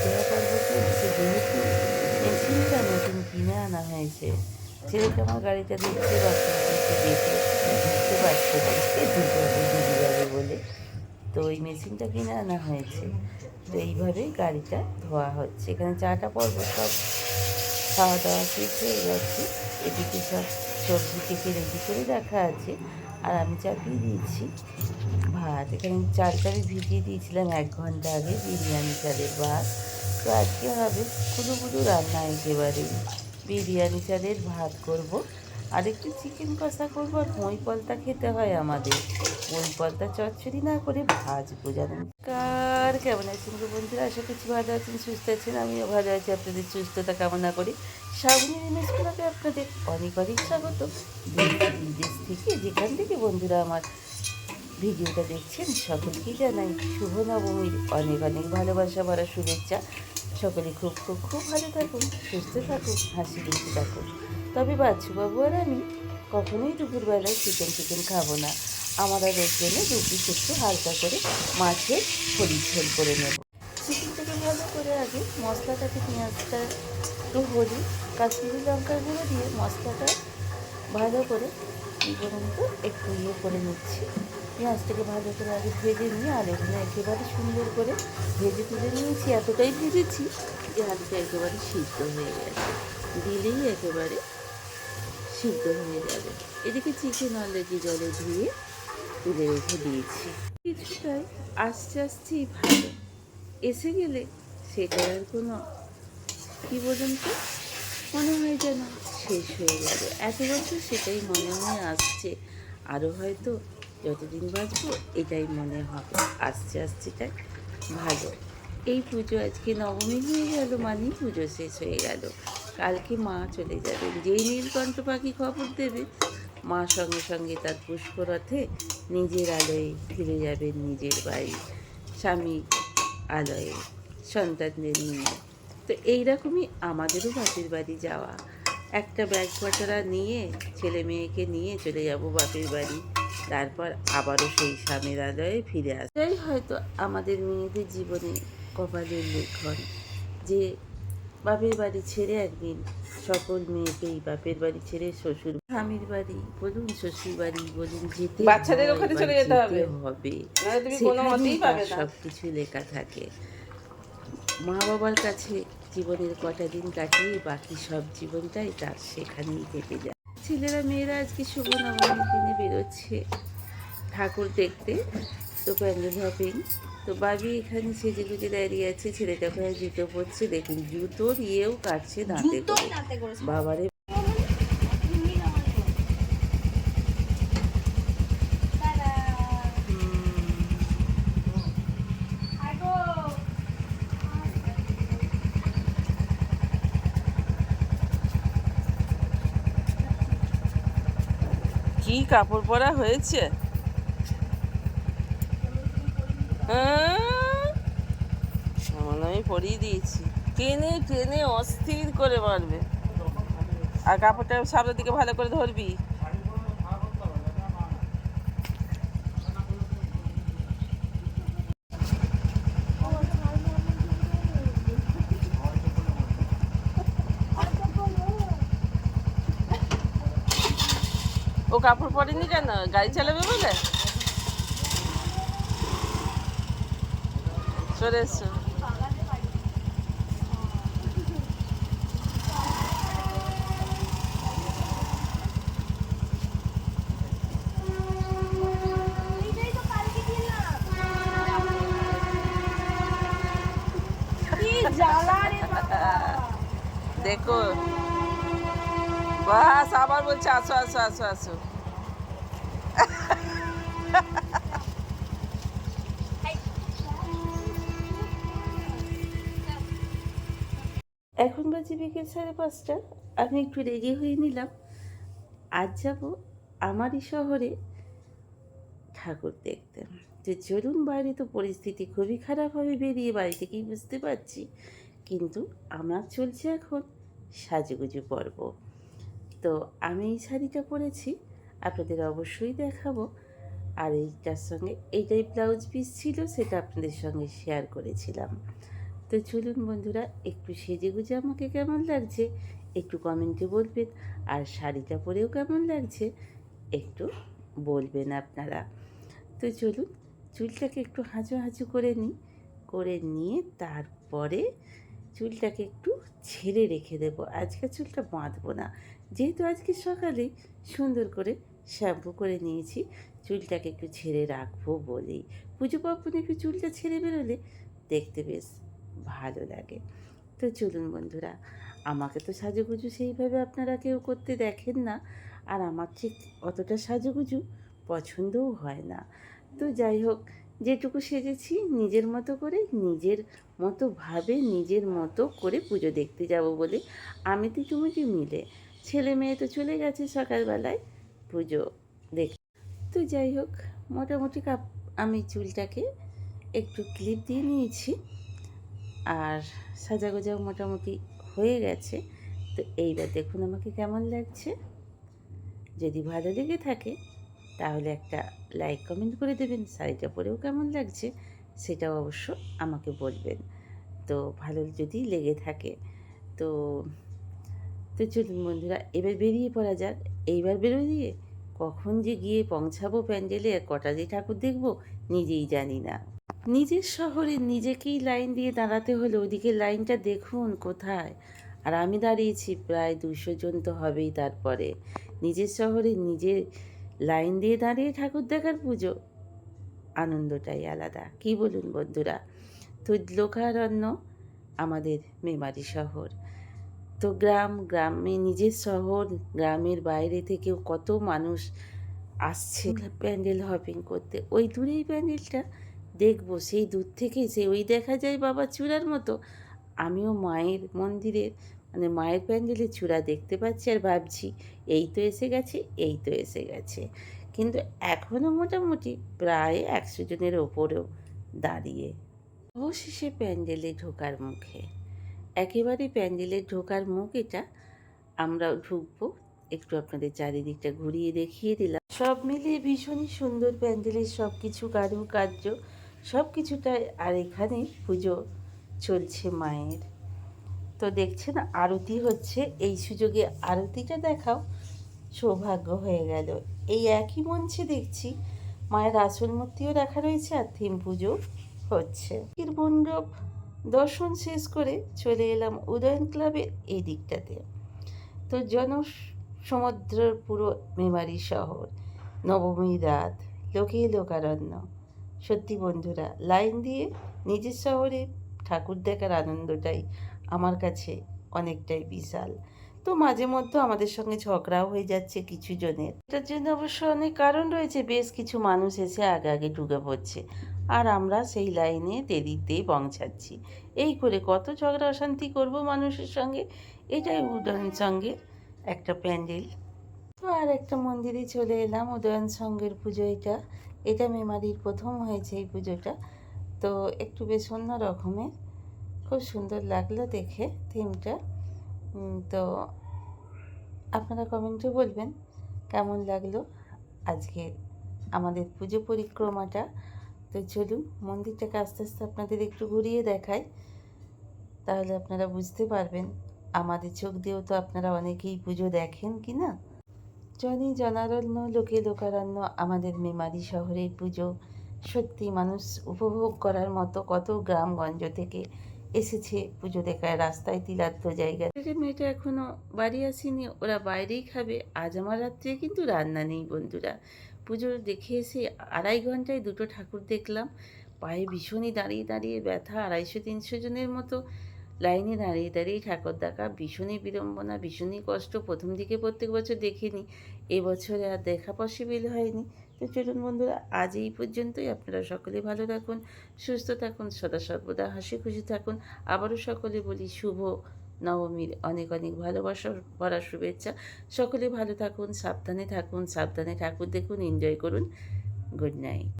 দেওয়া পর্ব চলছে, যেহেতু মেশিনটা নতুন কিনে আনা হয়েছে। ছেলেকে আমার গাড়িটা দেখতে পাচ্ছে, দেখে বুঝতে পারছে না যে ডুবে যাবে বলে। তো ওই মেশিনটা কিনে আনা হয়েছে। তো এইভাবেই গাড়িটা ধোয়া হচ্ছে। এখানে চাটা পর্ব সব খাওয়া দাওয়া শেষ হয়ে গেছে। এদিকে সব সবজি কেটে রেডি করে রাখা আছে, আর আমি চাপিয়ে দিয়েছি ভাত। এখানে চালটা আমি ভিজিয়ে দিয়েছিলাম 1 ঘন্টা আগে, বিরিয়ানি চালের ভাত। তো আজকে হবে কুদুকুদু রান্না, একেবারেই বিরিয়ানি চালের ভাত করব, আর একটু চিকেন কষা করবো। আর মই পলতা খেতে হয় আমাদের, মই পলতা চচ্চড়ি না করে ভাজবো জানেন। কার কেমন আছেন গো বন্ধুরা? আশা করছি ভালো আছেন, সুস্থ আছেন। আমিও ভালো আছি, আপনাদের সুস্থতা কামনা করি। শ্রাবণীর ইমেজ ক্লাবে আপনাদের অনেক অনেক স্বাগত। দেশ বিদেশ থেকে যেখান থেকে বন্ধুরা আমার ভিডিওটা দেখছেন, সকলকেই জানাই শুভ নবমীর অনেক অনেক ভালোবাসা ভরা শুভেচ্ছা। সকলে খুব খুব খুব ভালো থাকুন, সুস্থ থাকুন, হাসি খুশি থাকুন। তবে বাচ্চুবাবু আর আমি কখনোই দুপুরবেলায় চিকেন খাবো না। আমরা ওর জন্য দু পিস একটু হালকা করে মাছের হলুদ ঝোল করে নেব। চিকেনটাকে ভালো করে আগে মশলাটাকে, পেঁয়াজটা, একটু হলুদ, কাশ্মীরি লঙ্কার গুঁড়ো দিয়ে মশলাটা ভালো করে কী বলুন তো একটু করে নিচ্ছি। পেঁয়াজটাকে ভালো করে আগে ভেজে নিয়ে আলুগুলো একেবারে সুন্দর করে ভেজে তুলে নিয়েছি। এতটাই ভেজেছি যে আলুটা একেবারে সিদ্ধ হয়ে গেছে, দিলেই একেবারে সিদ্ধ হয়ে যাবে। এদিকে চিকেন অলরেডি জলে ধুয়ে তুলে রেখে দিয়েছি। কিছুটাই আস্তে আস্তেই ভালো এসে গেলে সেটা আর কোনো কী বলুন তো মনে হয় যেন শেষ হয়ে গেল। এত বছর সেটাই মনে মনে আসছে, আরও হয়তো যতদিন বাঁচবো এটাই মনে হবে। আস্তে আস্তেটাই ভালো। এই পুজো আজকে নবমী হয়ে গেল, মানেই পুজো শেষ হয়ে গেল। কালকে মা চলে যাবেন। যেই নীলকণ্ঠ পাখি খবর দেবে, মা সঙ্গে সঙ্গে তার পুষ্পরথে নিজের আলোয় ফিরে যাবেন নিজের বাড়ি, স্বামী আলয়ে, সন্তানদের নিয়ে। তো এইরকমই আমাদেরও বাপের বাড়ি যাওয়া। একটা ব্যাগ পটরা নিয়ে, ছেলে মেয়েকে নিয়ে চলে যাব বাপের বাড়ি, তারপর আবারও সেই স্বামীর আলয়ে ফিরে আসাই হয়তো আমাদের মেয়েদের জীবনে কপালের লেখন, যে বাপের বাড়ি ছেড়ে একদিন সকল মেয়েকেই বাপের বাড়ি ছেড়ে শ্বশুর স্বামীর বাড়ি বলুন, শ্বশুর বাড়ি বলুন, যেতে বাচ্চাদের ওখানে চলে যেতে হবে, হবে। তুমি কোনো সেখানেই মতেই তার পাবে না। সব কিছু লেখা থাকে। মা বাবার কাছে জীবনের কটা দিন কাটিয়ে বাকি সব জীবনটাই তার সেখানেই কেটে যায়। ছেলেরা মেয়েরা আজকে শুভ নবমীর দিনে বেরোচ্ছে ঠাকুর দেখতে। তো প্যান্ডেল হপিং। তো বাবি এখানে সেজে গুজে দাঁড়িয়ে আছে, ছেলেটা ওখানে জুতো পরছে। দেখুন জুতোর ইয়েও কাটছে দাঁতে করে। বাবারে, কি কাপড় পরা হয়েছে, আমি পরিয়ে দিয়েছি। টেনে টেনে অস্থির করে মারবে। আর কাপড়টা সামনের দিকে ভালো করে ধরবি। ও কাপড় পরেনি কেন? গাড়ি চালাবে বলে? চলে এসছো। দেখো বাস, আবার বলছে আসো আসো আসো আসো। এখন বাজে বিকেল 5:30। আমি একটু রেডি হয়ে নিলাম। আজ যাব আমারই শহরে ঠাকুর দেখতে। যে চলুন, বাইরে তো পরিস্থিতি খুবই খারাপ হবে, বেরিয়ে বাড়ি থেকেই বুঝতে পারছি। কিন্তু আমার চলছে এখন সাজুগুজু পর্ব। তো আমি এই শাড়িটা পরেছি, আপনাদের অবশ্যই দেখাবো। আর এইটার সঙ্গে এইটাই ব্লাউজ পিস ছিল, সেটা আপনাদের সঙ্গে শেয়ার করেছিলাম। তো চলুন বন্ধুরা, একটু সেজেগুজে আমাকে কেমন লাগছে একটু কমেন্টে বলবেন, আর শাড়িটা পরেও কেমন লাগছে একটু বলবেন আপনারা। তো চলুন চুলটাকে একটু হাঁচু হাঁচু করে নিই, করে নিয়ে তারপরে চুলটাকে একটু ছেড়ে রেখে দেবো। আজকে চুলটা বাঁধবো না, যেহেতু আজকে সকালে সুন্দর করে শ্যাম্পু করে নিয়েছি, চুলটাকে একটু ছেড়ে রাখবো বলেই। পুজো পার্বণে একটু চুলটা ছেড়ে বেরোলে দেখতে বেশ ভালো লাগে। তো চলুন বন্ধুরা, আমাকে তো সাজুগুজু সেইভাবে আপনারা কেউ করতে দেখেন না, আর আমার ঠিক অতটা সাজুগুজু পছন্দও হয় না। তো যাই হোক, যেটুকু সেজেছি নিজের মতো করে, নিজের মতো ভাবে, নিজের মতো করে পুজো দেখতে যাব বলে আমি তিটুমিটু মিলে, ছেলে মেয়ে তো চলে গেছে সকালবেলায় পুজো দেখ। তো যাই হোক, মোটামুটি আমি চুলটাকে একটু ক্লিপ দিয়ে নিয়েছি, আর সাজাগোজাও মোটামুটি হয়ে গেছে। তো এইবার দেখুন আমাকে কেমন লাগছে। যদি ভালো লেগে থাকে তাহলে একটা লাইক কমেন্ট করে দেবেন। শাড়িটা পরেও কেমন লাগছে সেটাও অবশ্য আমাকে বলবেন। তো ভালো যদি লেগে থাকে তো তো চলুন বন্ধুরা, এবার বেরিয়ে পড়া যাক। এইবার বেরোয় কখন যে গিয়ে পৌঁছাবো প্যান্ডেলে, কটা যে ঠাকুর দেখবো নিজেই জানি না। নিজের শহরে নিজেকেই লাইন দিয়ে দাঁড়াতে হলে ওদিকে লাইনটা দেখুন কোথায়, আর আমি দাঁড়িয়েছি প্রায় 200 জন তো হবেই। তারপরে নিজের শহরে নিজে লাইন দিয়ে দাঁড়িয়ে ঠাকুর দেখার পুজো আনন্দটাই আলাদা, কি বলুন বন্ধুরা। তো লোকারণ্য আমাদের মেমারি শহর, তো গ্রামে নিজের শহর, গ্রামের বাইরে থেকেও কত মানুষ আসছে প্যান্ডেল হপিং করতে। ওই দূরেই প্যান্ডেলটা দেখবো, সেই দূর থেকে ওই দেখা যায় বাবা চূড়ার মতো। আমিও মায়ের মন্দিরের মানে মায়ের প্যান্ডেলের চূড়া দেখতে পাচ্ছি, আর ভাবছি এই তো এসে গেছে, এই তো এসে গেছে। কিন্তু এখনও মোটামুটি প্রায় 100 জনের ওপরেও দাঁড়িয়ে। অবশেষে প্যান্ডেলে ঢোকার মুখে, একেবারে প্যান্ডেলে ঢোকার মুখ এটা। আমরাও ঢুকবো, একটু আপনাদের চারিদিকটা ঘুরিয়ে দেখিয়ে দিলাম। সব মিলিয়ে ভীষণই সুন্দর প্যান্ডেলের সব কিছু কারুকার্য সব কিছুটাই। আর এখানে পুজো চলছে মায়ের। তো দেখছেন আরতি হচ্ছে, এই সুযোগে আরতিটা দেখাও সৌভাগ্য হয়ে গেল। এই একই মঞ্চে দেখছি মায়ের আসল মূর্তিও রাখা রয়েছে, আর থিম পুজো হচ্ছে। এর মণ্ডপ দর্শন শেষ করে চলে এলাম উদয়ন ক্লাবের এই দিকটাতে। তো সমুদ্রের পুরো মেমারি শহর, নবমীর রাত, লোকে লোকারণ্য। সত্যি বন্ধুরা, লাইন দিয়ে নিজের শহরে ঠাকুর দেখার আনন্দটাই আমার কাছে অনেকটাই বিশাল। তো মাঝে মধ্যে আমাদের সঙ্গে ঝগড়াও হয়ে যাচ্ছে কিছু জনের, এটার জন্য অবশ্য অনেক কারণ রয়েছে। বেশ কিছু মানুষ এসে আগে আগে ঢুকে পড়ছে, আর আমরা সেই লাইনে দেরিতেই পৌঁছাচ্ছি। এই করে কত ঝগড়া অশান্তি করব মানুষের সঙ্গে। এটাই উদয়ন সঙ্গের একটা প্যান্ডেল। তো আর একটা মন্দিরে চলে এলাম, উদয়ন সঙ্গের পুজো। এটা মেমারির প্রথম হয়েছে এই পুজোটা। তো একটু বেশ অন্য রকমের, খুব সুন্দর লাগলো দেখে থিমটা। তো আপনারা কমেন্টে বলবেন কেমন লাগলো আজকের আমাদের পুজো পরিক্রমাটা। তো চলুন মন্দিরটাকে আস্তে আস্তে আপনাদের একটু ঘুরিয়ে দেখাই, তাহলে আপনারা বুঝতে পারবেন। আমাদের চোখ দিয়েও তো আপনারা অনেকেই পুজো দেখেন কি না। জনারণ্য, লোকে লোকারণ্য আমাদের মেমারি শহরের পুজো। সত্যি মানুষ উপভোগ করার মতো, কত গ্রামগঞ্জ থেকে এসেছে পুজো দেখায়। রাস্তায় তিলার্ধ জায়গা। মেয়েটা এখনও বাড়ি আসেনি, ওরা বাইরেই খাবে। আজ আমার রাত্রে কিন্তু রান্না নেই বন্ধুরা। পুজো দেখে এসে 2.5 ঘন্টায় 2টো ঠাকুর দেখলাম। পায়ে ভীষণই দাঁড়িয়ে দাঁড়িয়ে ব্যথা। 250-300 জনের মতো লাইনে দাঁড়িয়ে দাঁড়িয়ে ঠাকুর দেখা ভীষণই বিড়ম্বনা, ভীষণই কষ্ট। প্রথম দিকে প্রত্যেক বছর দেখিনি, এবছরে আর দেখা পসিবল হয়নি। তো চলুন বন্ধুরা, আজ এই পর্যন্তই। আপনারা সকলে ভালো থাকুন, সুস্থ থাকুন, সদা সর্বদা হাসি খুশি থাকুন। আবারও সকলে বলি শুভ নবমীর অনেক অনেক ভালোবাসার ভরা শুভেচ্ছা। সকলে ভালো থাকুন, সাবধানে থাকুন, সাবধানে ঠাকুর দেখুন, এনজয় করুন। Good night.